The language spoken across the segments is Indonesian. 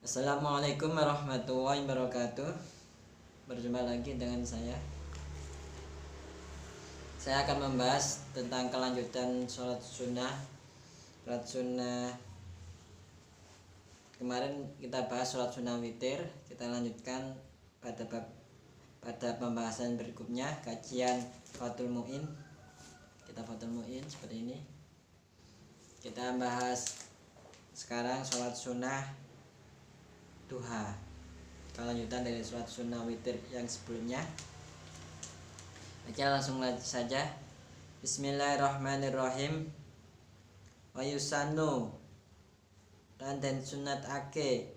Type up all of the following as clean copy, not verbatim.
Assalamualaikum warahmatullahi wabarakatuh. Berjumpa lagi dengan saya. Saya akan membahas tentang kelanjutan sholat sunnah. Sholat sunnah kemarin kita bahas sholat sunnah witir. Kita lanjutkan pada pembahasan berikutnya, kajian Fathul Mu'in. Kita Fathul Mu'in seperti ini. Kita bahas sekarang sholat sunnah duha, kelanjutan dari sholat sunnah witir yang sebelumnya. Oke, langsung saja. Bismillahirrahmanirrahim. Wa yusannu lan den sunatake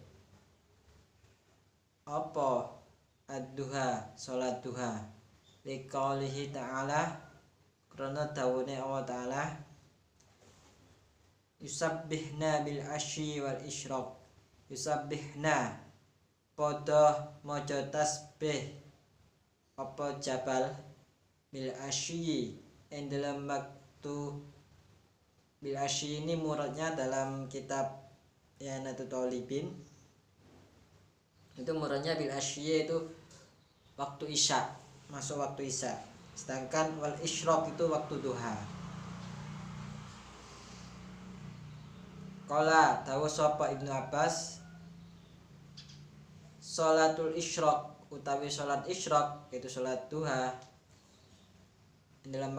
apa ad-duha, sholat duha, liqaulihi ta'ala, karena dawuhne Allah Ta'ala, yusabbihna bil asyi wal isyraq. Yusabbihna podo mojo tasbih apa jabal bil asyi ing dalam waktu. Bil asyi ini muradnya dalam kitab Ihanatul Thalibin itu muradnya bil asyi itu waktu isya, masuk waktu isya, sedangkan wal isyraq itu waktu duha. Qala dawuh sapa Ibnu Abbas, sholatul isyraq utawi sholat isyraq yaitu sholat duha dalam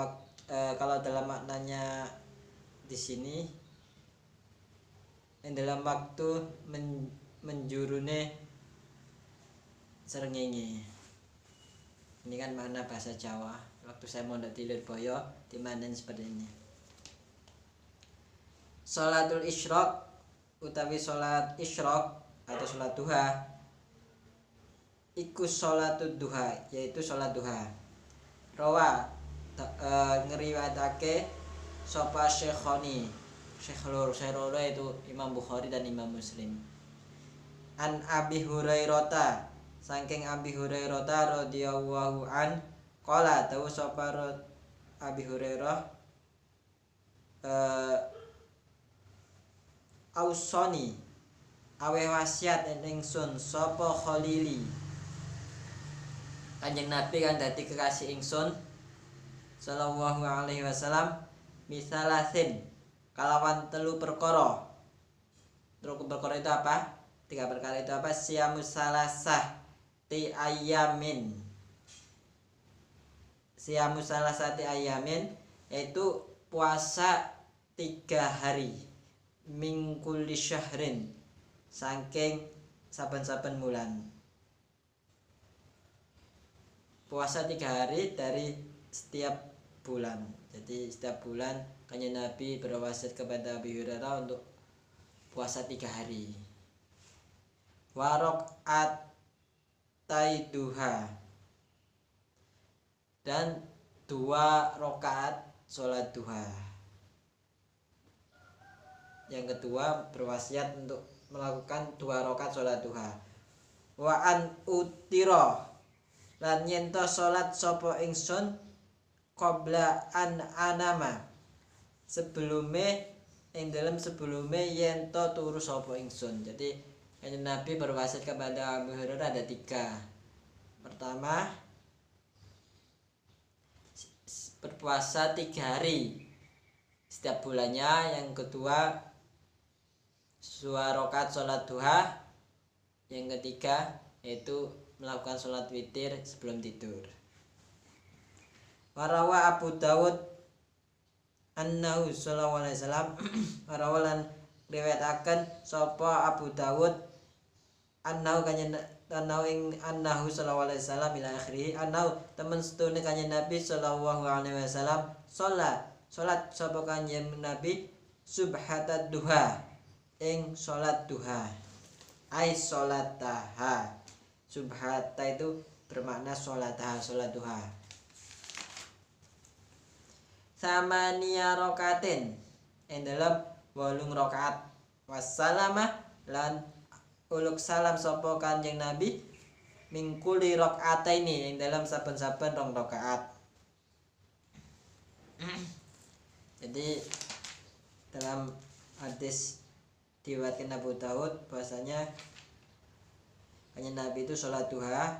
kalau dalam maknanya di sini dalam waktu menjurune srengenge. Ini kan makna bahasa Jawa. Waktu saya mondok di Lirboyo dimanen seperti ini. Sholatul isyraq utawi sholat isyraq atau sholat duha iku sholatud duha, yaitu sholat duha. Rawa ngeriwayatake sapa Syekhoni, Syekh loro itu Imam Bukhari dan Imam Muslim. An Abi Hurairah, saking Abi Hurairah radhiyallahu an, qala dawu sapa Abi Hurairah, ausoni awe wasiat ingsun sapa khalili, Kanjeng Nabi kan dadi kekasih ingsun sallallahu alaihi wasallam, misalasin kalawan telu perkara. Telu perkara itu apa? Tiga perkara itu apa? Siyamus salasah ti ayamin. Siyamus salasah ti ayamin yaitu puasa 3 hari mingkuli syahrin, saking saben-saben bulan. Puasa 3 hari dari setiap bulan. Jadi setiap bulan Kanjeng Nabi berwasiat kepada Abi Hurairah untuk puasa 3 hari. Warok duha, dan 2 rakaat sholat duha. Yang kedua berwasiat untuk melakukan 2 rakaat sholat duha. Wa an utiro lan yento sholat sopo ingsun qabla an anama, sebelumnya yento turu sopo ingsun. Jadi Nabi berwasiat kepada Abu Hurairah ada 3. Pertama, berpuasa 3 hari setiap bulannya. Yang kedua, 2 rakaat sholat duha. Yang ketiga yaitu melakukan sholat witir sebelum tidur. Warawa Abu Dawud annahu sallallahu alaihi wasallam warawalan riwayataken sapa Abu Dawud annahu sallallahu alaihi wasallam ila akhirih, annahu temen setune kanjeng Nabi sallallahu alaihi wasallam salat sapa kanjeng Nabi subhatad duha ing salat duha, ai salat taha. Subhata itu bermakna salat duha. Samania rakatin ing dalam 8 rakaat. Wassalamah lan uluk salam sapa kanjeng Nabi mingkuli rakaataini ing dalam saben-saben 2 rakaat. Jadi dalam hadis diriwayatkan Abu Daud bahwasanya Kanjeng Nabi itu sholat duha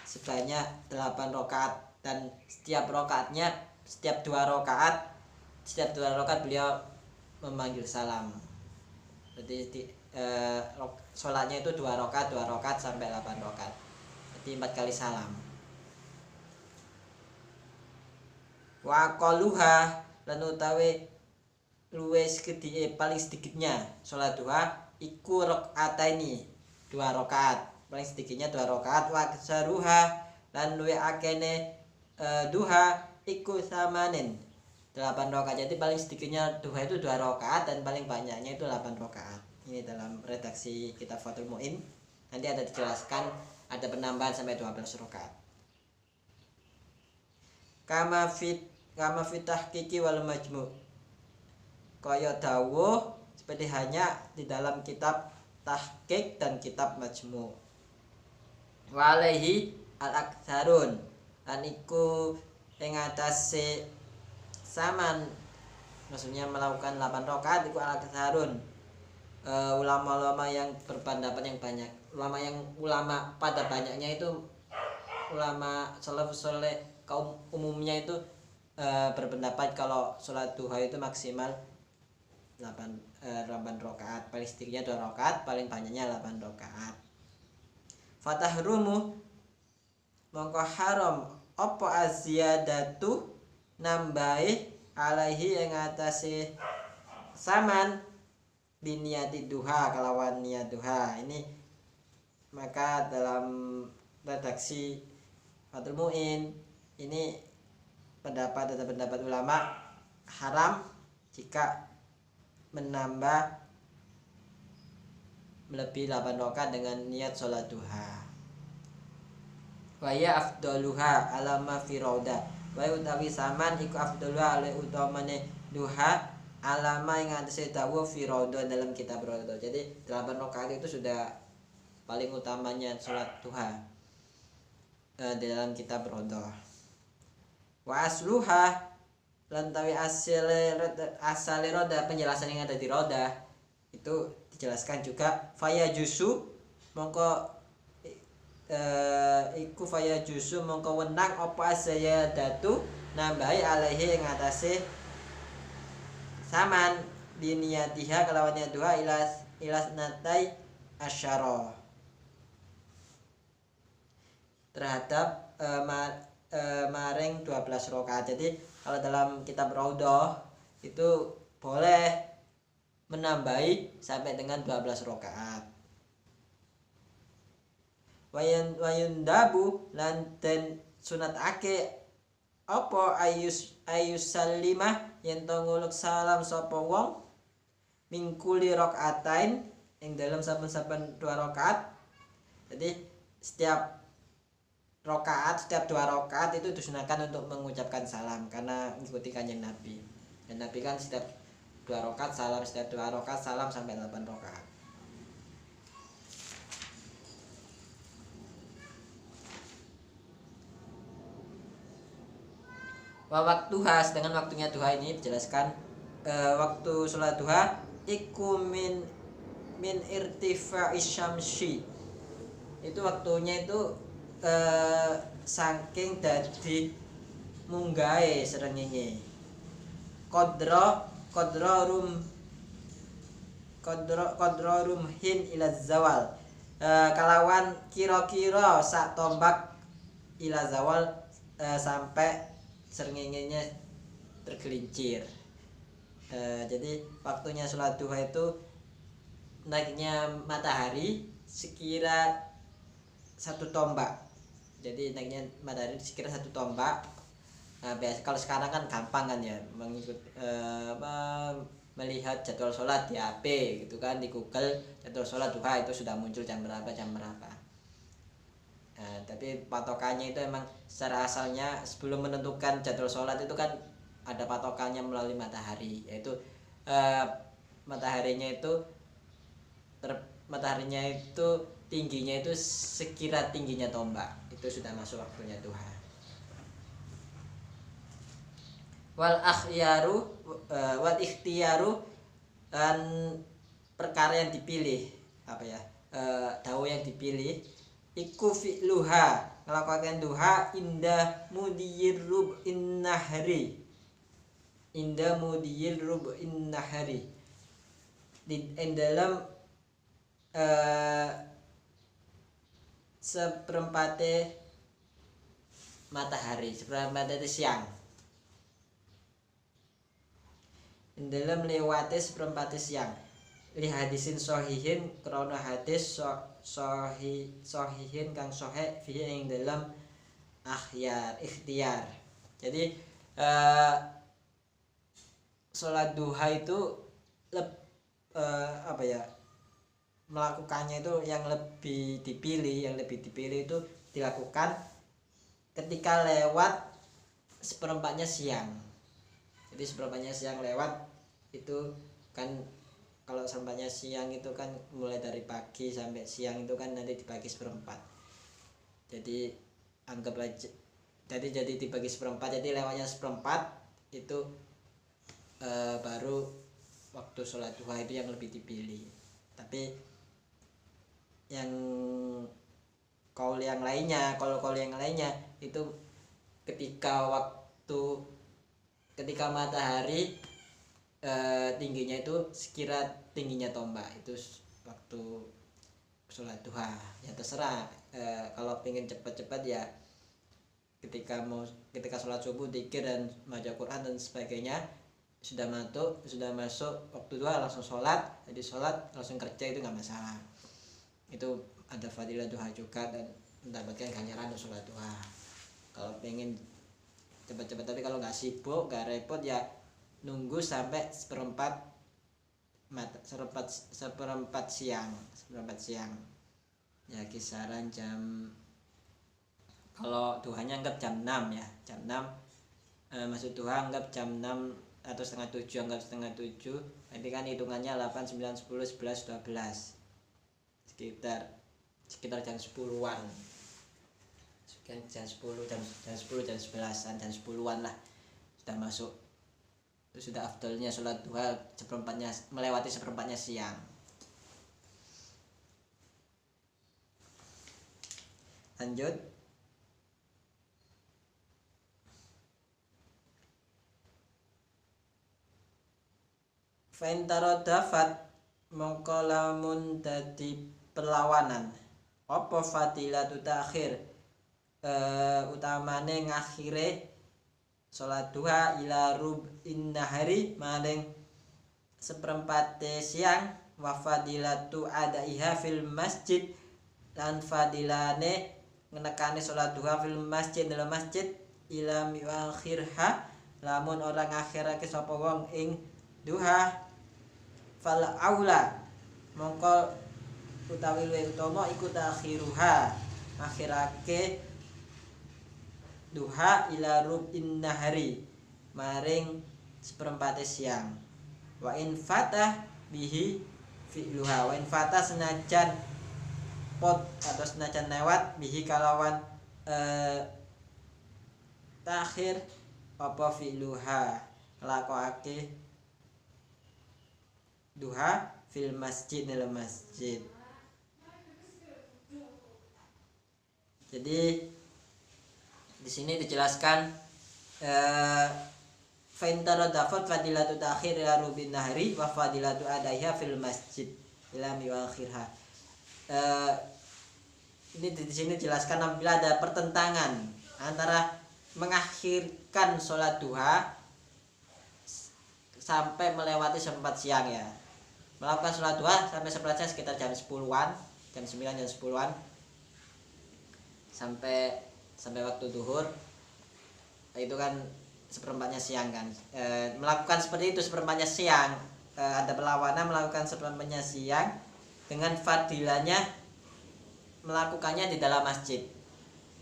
sebanyak 8 rakaat, dan setiap rakaatnya, setiap dua rakaat beliau memanggil salam. Berarti sholatnya itu 2 rakaat sampai 8 rakaat. Berarti 4 kali salam. Wa aqalluha, lan utawi luwes kedhi paling sedikitnya sholat duha iku rakaataini, 2 rakaat. Paling sedikitnya 2 rakaat. Wa aksaruha, lan luwe akene duha iku samanin, 8 rakaat. Jadi paling sedikitnya duha itu 2 rakaat dan paling banyaknya itu 8 rakaat. Ini dalam redaksi kitab Fathul Mu'in. Nanti ada dijelaskan ada penambahan sampai 12 rakaat. Kama fitah kiki wal majmu', kaya dawuh seperti hanya di dalam kitab tahqiq dan kitab majmu'. Wa alaihi al-aktsarun, lan iku ing atase saman, maksudnya melakukan 8 rakaat iku al-aktsarun, ulama-ulama yang berpendapat yang banyak. Ulama pada banyaknya itu ulama salafus saleh kaum umumnya itu berpendapat kalau sholat duha itu maksimal 8 rakaat, paling sedikitnya 2 rakaat, paling banyaknya 8 rakaat. Fatahrumu, mongko haram apa aziyadatu nambahi alaihi yang atase saman biniyati duha, kelawan niat duha. Ini maka dalam redaksi Fathul Mu'in ini ada pendapat ulama haram jika menambah melebihi 8 rakaat dengan niat sholat duha. Wa ya afdaluha alama fi rauda, wa utawi saman iku afdaluha ale utamane duha alama yang atase dawuh fi rauda dalam kitab rauda. Jadi 8 rakaat itu sudah paling utamanya sholat duha di dalam kitab rauda. Wa asluha, lantawi asale roda, penjelasan yang ada di roda itu dijelaskan juga faya jusu mongko iku faya jusu mongko wenang apa saya datu nambahi alaihi yang atase saman diniyatiha kelawannya dua ilas natai asyara, terhadap maring 12 rakaat. Jadi kalau dalam kitab Raudhah itu boleh menambahi sampai dengan 12 rakaat. Wayundabu lan den sunatake apa ayus salimah yen to nguluk salam sapa wong mingkuli rakaatain ing dalam saben-saben 2 rakaat. Jadi setiap 2 rakaat itu disunahkan untuk mengucapkan salam karena mengikuti kanjeng Nabi. Dan Nabi kan setiap 2 rakaat salam, setiap 2 rakaat salam sampai 8 rakaat. Waktuha, sedangkan waktunya duha ini dijelaskan waktu sholat duha iku min irtifa'is syamsi, itu waktunya itu saking dadi munggahe srengenge qadra rumhin ila zawal, kalawan kira-kira sak tombak ila zawal, sampai srengengenya tergelincir. Jadi waktunya sholat duha itu naiknya matahari sekira 1 tombak. Jadi naiknya matahari sekira 1 tombak. Biasa kalau sekarang kan gampang kan ya, mengikut melihat jadwal sholat di HP gitu kan, di Google jadwal sholat duha itu sudah muncul jam berapa. Tapi patokannya itu emang secara asalnya sebelum menentukan jadwal sholat itu kan ada patokannya melalui matahari, yaitu mataharinya itu tingginya itu sekira tingginya tombak, itu sudah masuk waktunya duha. Wal ikhtiyaru dan perkara yang dipilih dawu yang dipilih iku fi'luha ngelakukan duha indah mudiyir rub'in nahri indah mudiyir rub'in nahri di dalam seperempatnya matahari, seperempatnya siang. Dalam lewati seperempatnya siang. Li hadisin sohihin krona hadis sohihin kang sohe fihi ing dalam ikhtiar. Jadi sholat duha itu melakukannya itu yang lebih dipilih itu dilakukan ketika lewat seperempatnya siang. Jadi seperempatnya siang lewat itu kan, kalau seperempatnya siang itu kan mulai dari pagi sampai siang itu kan nanti dibagi seperempat. Jadi anggap aja jadi dibagi seperempat, jadi lewatnya seperempat itu baru waktu sholat duha itu yang lebih dipilih. Tapi yang kaul yang lainnya itu ketika matahari tingginya itu sekira tingginya tombak, itu waktu sholat duha. Ya terserah, kalau pengen cepat-cepat ya ketika sholat subuh dzikir dan baca Quran dan sebagainya sudah masuk waktu duha langsung sholat, jadi sholat langsung kerja itu nggak masalah. Itu ada fadilah duha juga dan mendapatkan ganjaran untuk sholat duha kalau pengen cepat-cepat. Tapi kalau nggak sibuk, nggak repot, ya nunggu sampai seperempat siang ya, kisaran jam, kalau duhanya anggap jam 6 ya, jam 6 masuk duha anggap jam 6 atau setengah 7, anggap setengah 7, nanti kan hitungannya 8, 9, 10, 11, 12, sekitar jam 10-an, jam 10, jam 11-an, jam 10-an lah sudah masuk. Itu sudah afdalnya sholat duha melewati seperempatnya siang. Lanjut. Fa'intarodafat mongko lamun dadi perlawanan apa fadilatu ta'khir utamane ngakhire sholat duha ila rub'in nahari maring seperempate siang, wa fadilatu adaiha fil masjid lan fadilane ngenekane sholat duha fil masjid dalam masjid ila miwakhirha lamun orang ngakhirake sapa wong ing duha fal aula mongko utawi luwih utama iku takhiruha akhirake duha ila rub'in nahari maring seperempate siang. Wa in fatah bihi fi'luha, wa in fatah senajan pot atau senajan lewat bihi kalawan takhir apa fi'luha nglakokake duha fil masjid dalam masjid. Jadi di sini dijelaskan fa in taradafat fadilatu ta'khir ila rubin nahri wa fadilatu adaiha fil masjid ila miwakhirha. Ini di sini dijelaskan apabila ada pertentangan antara mengakhirkan sholat duha sampai melewati seperempat siang ya. Melakukan sholat duha sampai seperempat siang sekitar jam 10-an, jam 9, jam 10-an sampai waktu duhur itu kan seperempatnya siang kan. Melakukan seperti itu seperempatnya siang, ada perlawanan melakukan seperempatnya siang dengan fadilahnya melakukannya di dalam masjid.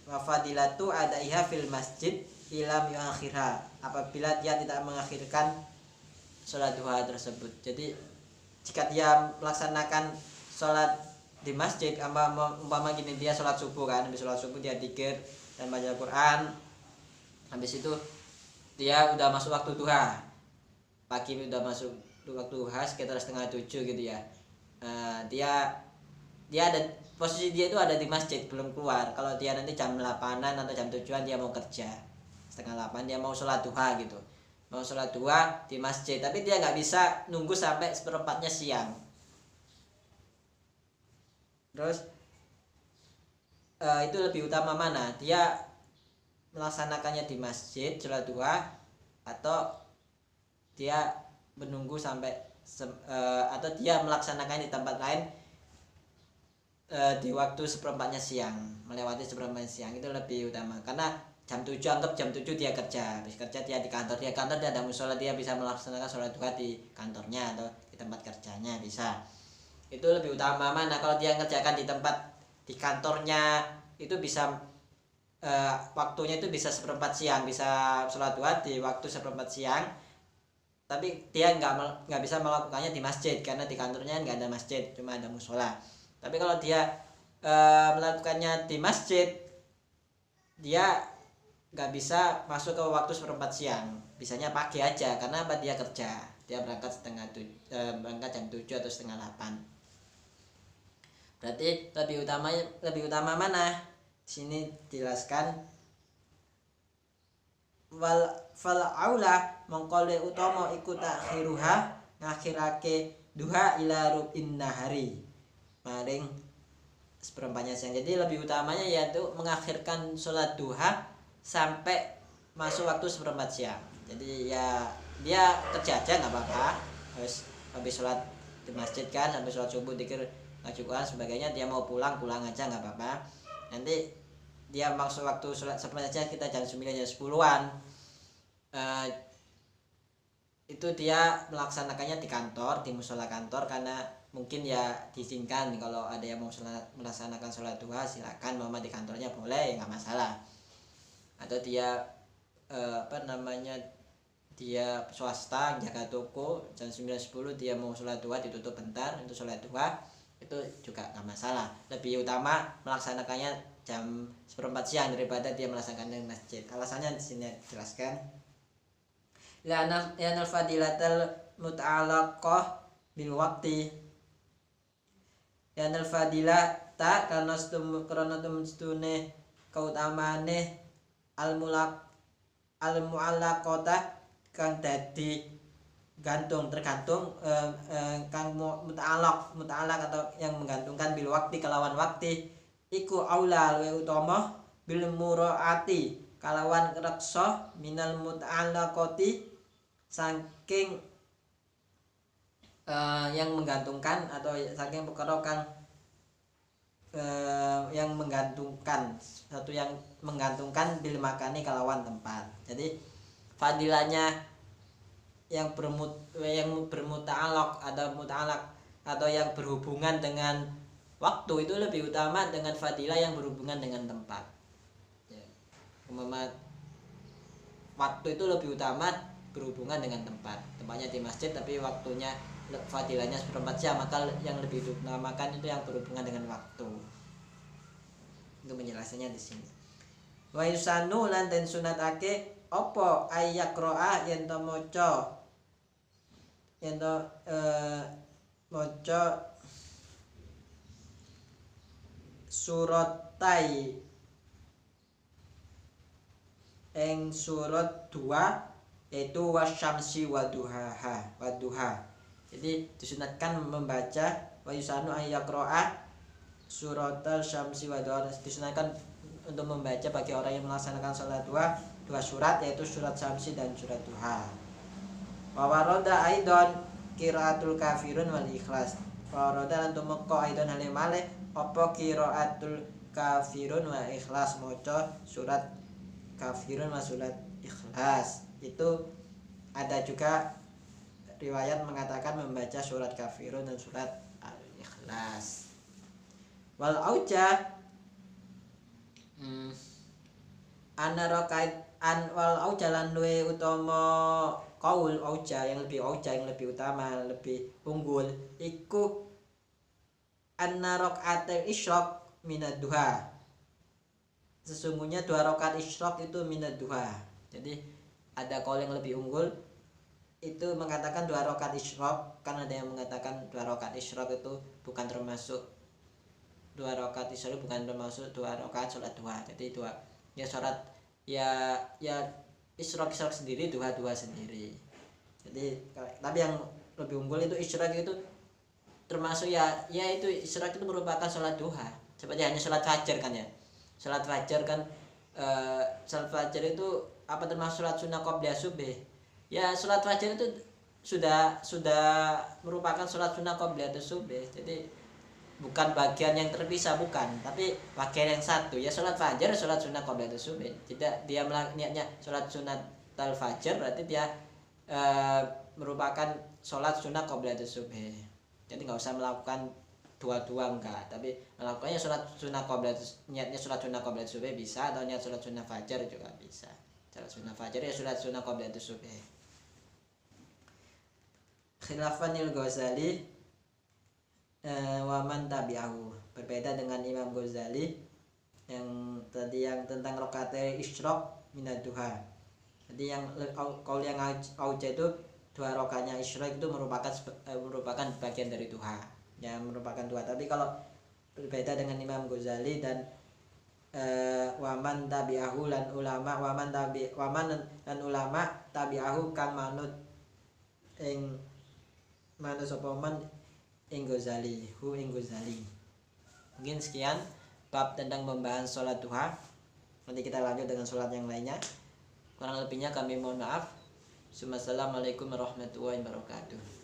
Wa fadilatu adaiha fil masjid ila miakhirha, apabila dia tidak mengakhirkan sholat duha tersebut. Jadi jika dia melaksanakan sholat di masjid, umpama gini, dia sholat subuh kan, habis sholat subuh dia dzikir dan baca Quran, habis itu dia udah masuk waktu duha, pagi udah masuk waktu duha sekitar setengah 7 gitu ya. Dia dia ada posisi dia itu ada di masjid belum keluar. Kalau dia nanti jam 8-an atau jam 7-an dia mau kerja, setengah 8 dia mau sholat duha gitu, mau sholat duha di masjid, tapi dia nggak bisa nunggu sampai seperempatnya siang. Terus itu lebih utama mana, dia melaksanakannya di masjid sholat duha atau dia menunggu sampai atau dia melaksanakannya di tempat lain di waktu seperempatnya siang, melewati seperempatnya siang, itu lebih utama. Karena jam 7, anggap jam 7 dia kerja, habis kerja dia di kantor, dia ada musola, dia bisa melaksanakan sholat duha di kantornya atau di tempat kerjanya bisa. Itu lebih utama mana. Kalau dia ngerjakan di tempat di kantornya itu bisa waktunya itu bisa seperempat siang, bisa sholat duha di waktu seperempat siang, tapi dia nggak bisa melakukannya di masjid karena di kantornya nggak ada masjid, cuma ada musola. Tapi kalau dia melakukannya di masjid, dia nggak bisa masuk ke waktu seperempat siang, bisanya pagi aja. Karena apa, dia kerja, dia berangkat berangkat jam 7 atau setengah 8. Berarti lebih utama mana? Sini dijelaskan fal aula mongkole utama iku takhiruha, ngakhirake duha ila rubin nahari, maring seperempatnya siang. Jadi lebih utamanya yaitu mengakhirkan sholat duha sampai masuk waktu seperempat siang. Jadi ya dia kerja aja nggak apa-apa, habis sholat di masjid kan, sampai sholat subuh dikir ngajukan sebagainya, dia mau pulang aja nggak apa-apa. Nanti dia masuk waktu sholat seperempat siang, kita jam 9 jam 10-an, itu dia melaksanakannya di kantor, di musola kantor, karena mungkin ya diizinkan kalau ada yang mau melaksanakan sholat duha silakan, mama di kantornya boleh, nggak masalah. Atau dia dia swasta jaga toko, jam 9-10 dia mau sholat duha ditutup bentar untuk sholat duha, itu juga nggak masalah. Lebih utama melaksanakannya jam seperempat siang daripada dia melaksanakannya di masjid. Alasannya di sini jelaskan. Li'anal fadilatal muta'alaqah bil waqti. Li'anal fadilata karena stune kautamane al mu'allaqata kang dadi tergantung kang muta'alaq atau yang menggantungkan bil waqti kelawan waktu iku aula luwih utama bil muraati kalawan reksa minal muta'allaqati saking yang menggantungkan atau saking perkara kang yang menggantungkan, satu yang menggantungkan bil makani kalawan tempat. Jadi fadilahnya yang bermuta'alaq atau yang berhubungan dengan waktu itu lebih utama dengan fadilah yang berhubungan dengan tempat. Waktu itu lebih utama berhubungan dengan tempat, tempatnya di masjid tapi waktunya fadilahnya seperempat jam, maka yang lebih diutamakan itu yang berhubungan dengan waktu. Itu penjelasannya di sini. Wa yusanu lan den sunatake apa ayakroa yen to maca suratai ing surat 2 yaitu wasyamsi waduha. Jadi disunatkan membaca wa yusanu ayakroa suratal syamsi waduha, disunatkan untuk membaca bagi orang yang melaksanakan sholat dua surat, yaitu surat syamsi dan surat duha. Wa waroda aidon qiraatul kafirun wal ikhlas. Wa waroda lan tumeka aidon halimale apa qiraatul kafirun wa ikhlas, maca surat kafirun wa surat ikhlas. Itu ada juga riwayat mengatakan membaca surat kafirun dan surat al-ikhlas. Wal auja ana rakaat an wal auja lan luwe utama qaul auja yang lebih utama, lebih unggul iku anna rakaatul isyraq minad duha. Sesungguhnya 2 rakaat isyraq itu minad duha. Jadi ada qaul yang lebih unggul itu mengatakan 2 rakaat isyraq, kan ada yang mengatakan 2 rakaat isyraq itu bukan termasuk dua rakaat isya bukan termasuk 2 rakaat sholat duha. Jadi ya sholat ya isyraq sendiri, duha sendiri. Jadi tapi yang lebih unggul itu isyraq itu termasuk ya itu isyraq itu merupakan sholat duha. Seperti hanya sholat fajar kan ya. Sholat fajar kan sholat fajar itu apa termasuk sholat sunnah qabla subuh. Ya sholat fajar itu sudah merupakan sholat sunnah qabla subuh. Jadi bukan bagian yang terpisah, bukan, tapi bagian yang satu. Ya sholat fajar, sholat sunnah qabla subuh. Tidak dia niatnya sholat sunat al fajar berarti dia merupakan sholat sunnah qabla subuh. Jadi nggak usah melakukan dua-dua, enggak, tapi melakukannya sholat sunnah qabla, niatnya sholat sunnah qabla subuh bisa, atau niat sholat sunnah fajar juga bisa. Sholat sunnah fajar ya sholat sunnah qabla subuh. Khilafanil Ghazali waman tabi'ahu, berbeda dengan Imam Ghazali yang tadi yang tentang rakaat isyraq minad duha. Jadi yang kaul yang auja itu 2 rakaatnya isyraq itu merupakan bagian dari duha, yang merupakan duha. Tapi kalau berbeda dengan Imam Ghazali dan waman tabi'ahu lan ulama waman dan ulama tabi'ahu kang manut ing manut sapa man ing Ghazali. Mungkin sekian bab tentang pembahasan sholat duha. Nanti kita lanjut dengan sholat yang lainnya. Kurang lebihnya kami mohon maaf. Assalamualaikum warahmatullahi wabarakatuh.